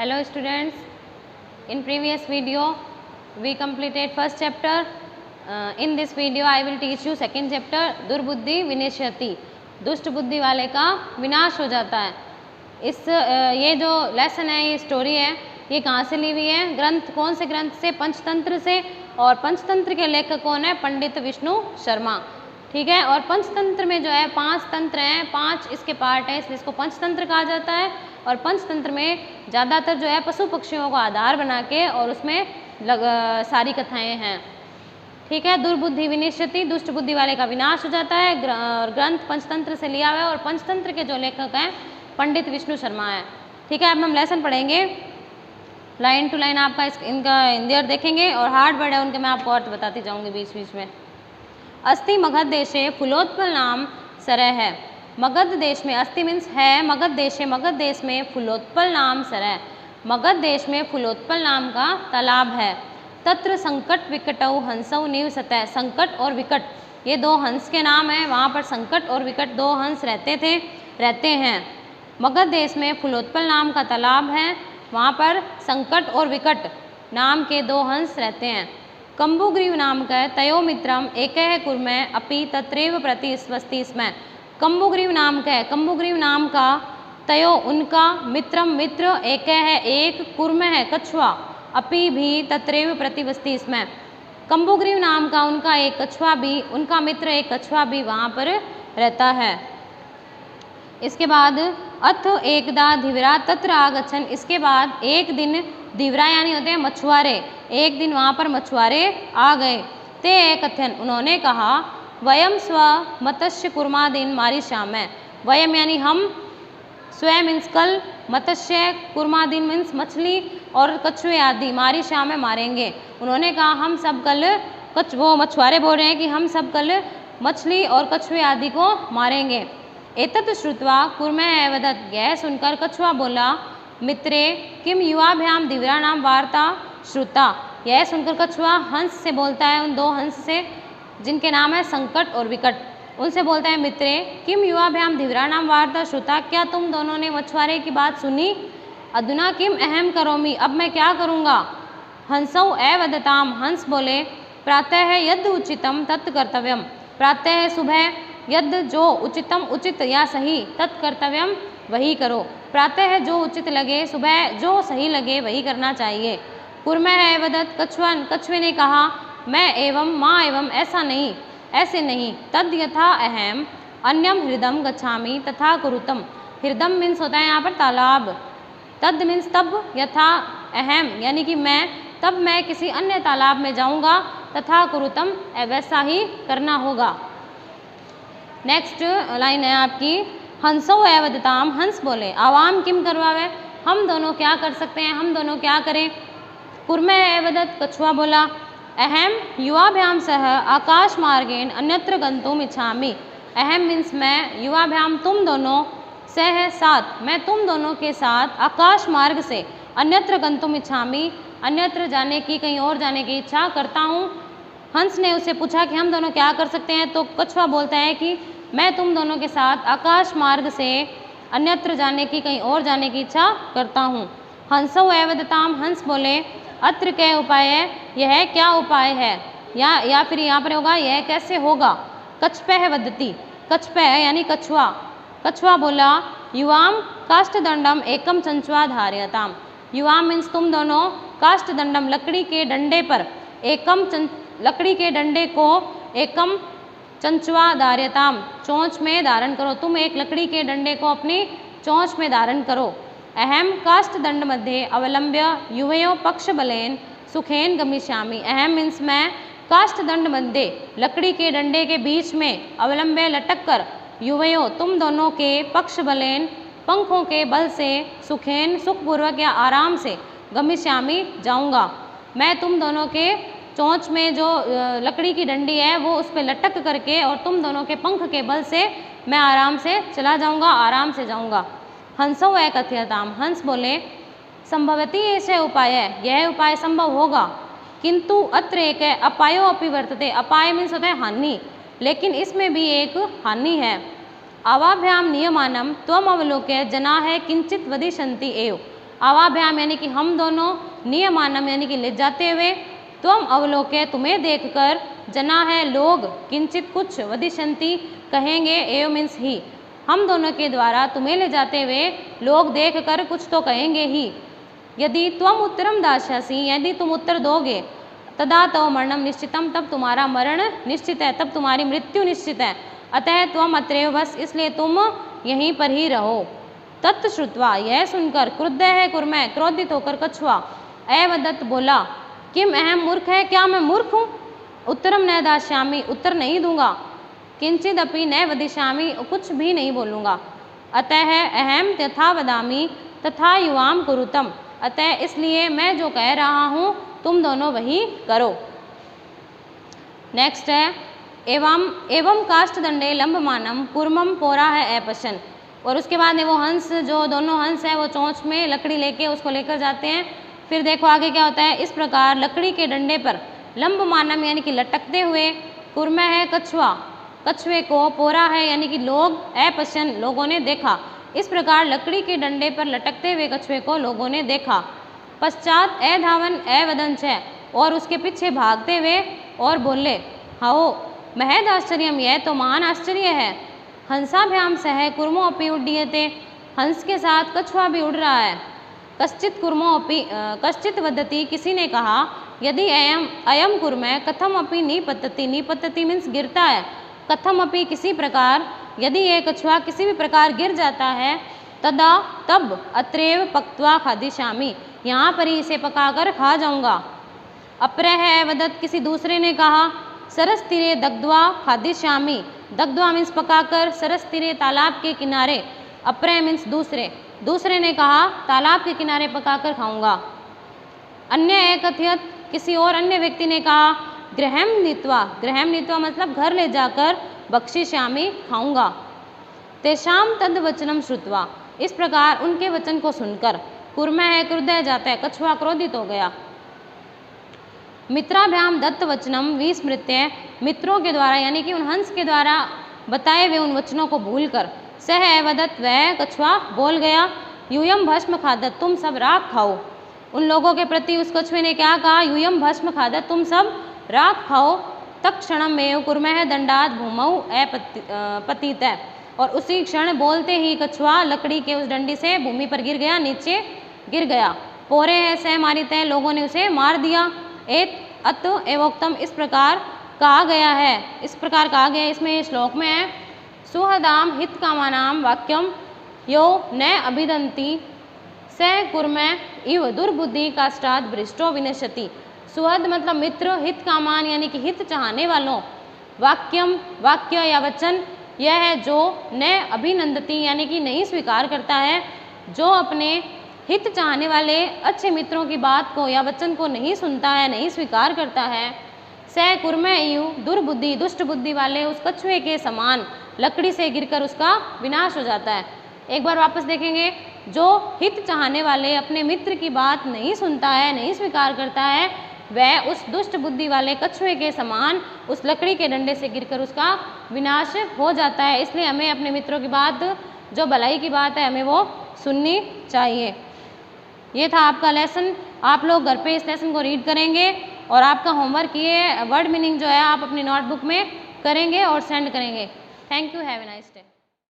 Hello students, in previous video we completed first chapter. In this video I will teach you second chapter दुर्बुद्धि विनश्यति, दुष्ट बुद्धि वाले का विनाश हो जाता है। ये जो लेसन है, ये स्टोरी है, ये कहाँ से ली हुई है? ग्रंथ, कौन से ग्रंथ से? पंचतंत्र से। और पंचतंत्र के लेखक कौन है? पंडित विष्णु शर्मा। ठीक है। और पंचतंत्र में जो है 5 तंत्र हैं, 5 इसके पार्ट हैं, इसलिए इसको पंचतंत्र कहा जाता है। और पंचतंत्र में ज़्यादातर जो है पशु पक्षियों को आधार बना के और उसमें सारी कथाएं हैं। ठीक है। दुर्बुद्धि विनश्यति, दुष्ट बुद्धि वाले का विनाश हो जाता है। और ग्रंथ पंचतंत्र से लिया हुआ है और पंचतंत्र के जो लेखक हैं पंडित विष्णु शर्मा है। ठीक है। अब हम लेसन पढ़ेंगे, लाइन टू लाइन आपका इनका हिंदी देखेंगे और हार्ड वर्ड है उनके मैं आपको अर्थ बताती जाऊँगी बीच बीच में। अस्ति मगध देशे फुलोत्पल नाम सरय है। मगध देश में, अस्ति मीन्स है, मगध देशे, मगध देश में फुलोत्पल नाम सरय, मगध देश में फुलोत्पल नाम का तालाब है। तत्र संकट विकटौ हंसौ निवसतः, संकट और विकट ये 2 हंस के नाम हैं। वहाँ पर संकट और विकट 2 हंस रहते हैं। मगध देश में फुलोत्पल नाम का तालाब है, वहाँ पर संकट और विकट नाम के 2 हंस रहते हैं। कंबुग्रीव नाम का तयो मित्रम एक कुर्मे अपि तत्रैव प्रतिस्वस्ति स्म। कंबुग्रीव नाम का है, कंबुग्रीव नाम का तयो उनका, मित्रम मित्र, एक है एक, कुर्म है कछुआ, अपि भी तत्रैव प्रतिवस्ति स्म। कंबुग्रीव नाम का उनका एक कछुआ भी, उनका मित्र एक कछुआ भी वहाँ पर रहता है। इसके बाद अथ एकदा धीवरा तत्र आगच्छन, इसके बाद एक दिन धीवरा यानी होते हैं मछुआरे, एक दिन वहाँ पर मछुआरे आ गए। ते कथन, उन्होंने कहा, वयम स्व मत्स्य कुर्मादीन मारिष्याम, वयम यानी हम, स्व मीन्स कल, मत्स्य, कुर्मादीन मीन्स मछली और कछुए आदि, मारिष्याम मारेंगे। उन्होंने कहा हम सब कल, वो मछुआरे बोल रहे हैं कि हम सब कल मछली और कछुए आदि को मारेंगे। एतत् श्रुत्वा कुर्मे वदत्, यह सुनकर कछुआ बोला, मित्रे किम युवाभ्याम धीवरा नाम वार्ता श्रुता। यह सुनकर कछुआ हंस से बोलता है, उन 2 हंस से जिनके नाम है संकट और विकट, उनसे बोलता है, मित्रे किम युवाभ्याम धीवरा नाम वार्ता श्रुता, क्या तुम दोनों ने मछुआरे की बात सुनी? अधुना किम अहम करोमि, अब मैं क्या करूँगा? हंसौ अवदताम, हंस बोले, प्रातः यद् उचितम तत् कर्तव्यम, प्रातः सुबह, यद् जो, उचितम उचित या सही, तत् कर्तव्यम वही करो। प्रातः जो उचित लगे, सुबह जो सही लगे वही करना चाहिए। कुर्मः वदत्, कछुए ने कहा, मैं एवं माँ एवं ऐसा नहीं, ऐसे नहीं। तद यथा अहम अन्यम हृदम गच्छामि तथा कुरुतम, हृदम मीन्स होता है यहाँ पर तालाब, तद मीन्स तब, यथा अहम यानी कि मैं, तब मैं किसी अन्य तालाब में जाऊँगा, तथा कुरुतम वैसा ही करना होगा। नेक्स्ट लाइन है आपकी, हंसो एवदताम, हंस बोले, आवाम किम करवावे, हम दोनों क्या कर सकते हैं, हम दोनों क्या करें? कुर्मे एवदत, कछुआ बोला, अहम युवाभ्याम सह आकाश मार्गेण अन्यत्र गंतुम इच्छामि, अहम मीन्स मैं, युवाभ्याम तुम दोनों, सह साथ, मैं तुम दोनों के साथ, आकाश मार्ग से, अन्यत्र गंतुम इच्छामि, अन्यत्र जाने की, कहीं और जाने की इच्छा करता हूँ। हंस ने उससे पूछा कि हम दोनों क्या कर सकते हैं, तो कछुआ बोलता है कि मैं तुम दोनों के साथ आकाश मार्ग से अन्यत्र जाने की, कहीं और जाने की इच्छा करता हूँ। हंसौ एवदताम, हंस बोले, अत्र क्या उपाय है, यह क्या उपाय है, या फिर यहाँ पर होगा यह कैसे होगा। कछपह वदति, कछपह यानी कछुआ, कछुआ बोला, युवाम काष्ठदंडम एकम चंचुआ धार्यताम, युवाम मीन्स तुम दोनों, काष्ठदंडम लकड़ी के डंडे पर, एकम लकड़ी के डंडे को, एकम चंचुआ धार्यताम चोंच में धारण करो, तुम एक लकड़ी के डंडे को अपनी चोंच में धारण करो। अहम काष्ठदंड मध्ये अवलंब्य युवयो पक्ष बलेन सुखेन गमिष्यामि, अहम मीन्स मैं, काष्ठदंड मध्य लकड़ी के डंडे के बीच में, अवलंब्य लटक कर, युवयो तुम दोनों के, पक्ष बलेन पंखों के बल से, सुखेन सुखपूर्वक या आराम से, गमिष्यामि जाऊँगा, मैं तुम दोनों के चोंच में जो लकड़ी की डंडी है वो उस पर लटक करके और तुम दोनों के पंख के बल से मैं आराम से चला जाऊंगा, आराम से जाऊंगा। हंसो वह कथ्यताम, हंस बोले, संभवती ऐसे उपाय है, यह उपाय संभव होगा, किंतु अत्र एक अपायो अपि वर्तते, अपाय मीन्स होता है हानि, लेकिन इसमें भी एक हानि है। आवाभ्याम नियमानम त्वम अवलोक्य जना है किंचित वदिशंति एव, आवाभ्याम यानी कि हम दोनों, नियमानम यानी कि ले जाते हुए, त्वम अवलोके तुम्हें देखकर, जना है लोग, किंचित कुछ, वदिशंति कहेंगे, एव मीन्स ही, हम दोनों के द्वारा तुम्हें ले जाते हुए लोग देखकर कुछ तो कहेंगे ही। यदि त्वम उत्तरम दास्यसि, यदि तुम उत्तर दोगे, तदा तव मरणम निश्चितम, तब तुम्हारा मरण निश्चित है, तब तुम्हारी मृत्यु निश्चित है। अतः त्वम अत्रैव बस, इसलिए तुम यहीं पर ही रहो। तत् श्रुत्वा, यह सुनकर, क्रुद्ध है कुर्मे, क्रोधित होकर कछुआ, अवदत् बोला, किम अहम मूर्ख है, क्या मैं मूर्ख हूँ? उत्तरम न दास्यामि, उत्तर नहीं दूंगा। किंचिद अपि न वदिष्यामि, कुछ भी नहीं बोलूँगा। अतः अहम तथा वदामि तथा युवाम कुरुतम, अतः इसलिए मैं जो कह रहा हूँ तुम दोनों वही करो। नेक्स्ट है एवं काष्ठदंडे लंबमानम कूर्मम पोरा है अपश्यन, और उसके बाद वो हंस, जो दोनों हंस है वो चोंच में लकड़ी लेके उसको लेकर जाते हैं। फिर देखो आगे क्या होता है, इस प्रकार लकड़ी के डंडे पर लंबमानम यानी कि लटकते हुए, कुर्म है कछुआ, कछुए को, पोरा है यानी कि लोग, अपश्यन लोगों ने देखा। इस प्रकार लकड़ी के डंडे पर लटकते हुए कछुए को लोगों ने देखा। पश्चात अधावन अवदंच है, और उसके पीछे भागते हुए और बोले, हाओ महद आश्चर्यम, यह तो महान आश्चर्य है। हंसाभ्याम सह कुर्मो अपि उड्डीयते, हंस के साथ कछुआ भी उड़ रहा है। कश्चित कुर्मो अपि कश्चित वदति, किसी ने कहा, यदि अयम कुर्म कथम अपि निपतति, निपतति मीन्स गिरता है, कथम अपि किसी प्रकार, यदि यह कछुआ किसी भी प्रकार गिर जाता है, तदा तब अत्रैव पक्त्वा खादिष्यामि, यहाँ पर ही इसे पकाकर खा जाऊंगा। अप्रह वदत, किसी दूसरे ने कहा, सरस तीरे दग्ध्वा खादिष्यामि, दग्ध्वा मीन्स पकाकर, सरस तीरे तालाब के किनारे, अप्रह मीन्स दूसरे, दूसरे ने कहा तालाब के किनारे पकाकर खाऊंगा। अन्य एकथयत, किसी और अन्य व्यक्ति ने कहा, गृहम नीत्वा, गृहम नीत्वा मतलब घर ले जाकर, बक्षिष्यामि खाऊंगा। तेषाम तद वचनम श्रुत्वा, इस प्रकार उनके वचन को सुनकर, कुर्म है क्रुद्ध जाता है, कछुआ क्रोधित हो गया। मित्राभ्याम दत्त वचनम विस्मृत्य, मित्रों के द्वारा यानी कि उन हंस के द्वारा बताए हुए उन वचनों को भूलकर, सह अवदत्, वह कछुआ बोल गया, यूयम भस्म खादत, तुम सब राख खाओ। उन लोगों के प्रति उस कछुए ने क्या कहा, यूयम भस्म खादत, तुम सब राख खाओ। तत्क्षणम में कुर्मः दंडात भूमौ अपतित, और उसी क्षण बोलते ही कछुआ लकड़ी के उस डंडी से भूमि पर गिर गया, नीचे गिर गया। पोरे है सह मारित है, लोगों ने उसे मार दिया। एत अत एवोक्तम, इस प्रकार कहा गया है, इस प्रकार कहा गया इसमें श्लोक में है, सुहदाम हित कामानाम वाक्यम यो न अभिदंती स कुर्म इव दुर्बुद्धि काष्ठाद भ्रष्टो विनश्यति। सुहद मतलब मित्र, हित कामान यानी कि हित चाहने वालों, वाक्यम वाक्य या वचन, यह है जो न अभिनंदती यानी कि नहीं स्वीकार करता है, जो अपने हित चाहने वाले अच्छे मित्रों की बात को या वचन को नहीं सुनता है, नहीं स्वीकार करता है। स कुर्म इव दुर्बुद्धि, दुष्ट बुद्धि वाले उस कछुए के समान लकड़ी से गिरकर उसका विनाश हो जाता है। एक बार वापस देखेंगे, जो हित चाहने वाले अपने मित्र की बात नहीं सुनता है, नहीं स्वीकार करता है, वह उस दुष्ट बुद्धि वाले कछुए के समान उस लकड़ी के डंडे से गिरकर उसका विनाश हो जाता है। इसलिए हमें अपने मित्रों की बात, जो भलाई की बात है, हमें वो सुननी चाहिए। ये था आपका लेसन। आप लोग घर पे इस लेसन को रीड करेंगे और आपका होमवर्क ये वर्ड मीनिंग जो है आप अपनी नोटबुक में करेंगे और सेंड करेंगे। Thank you, have a nice day.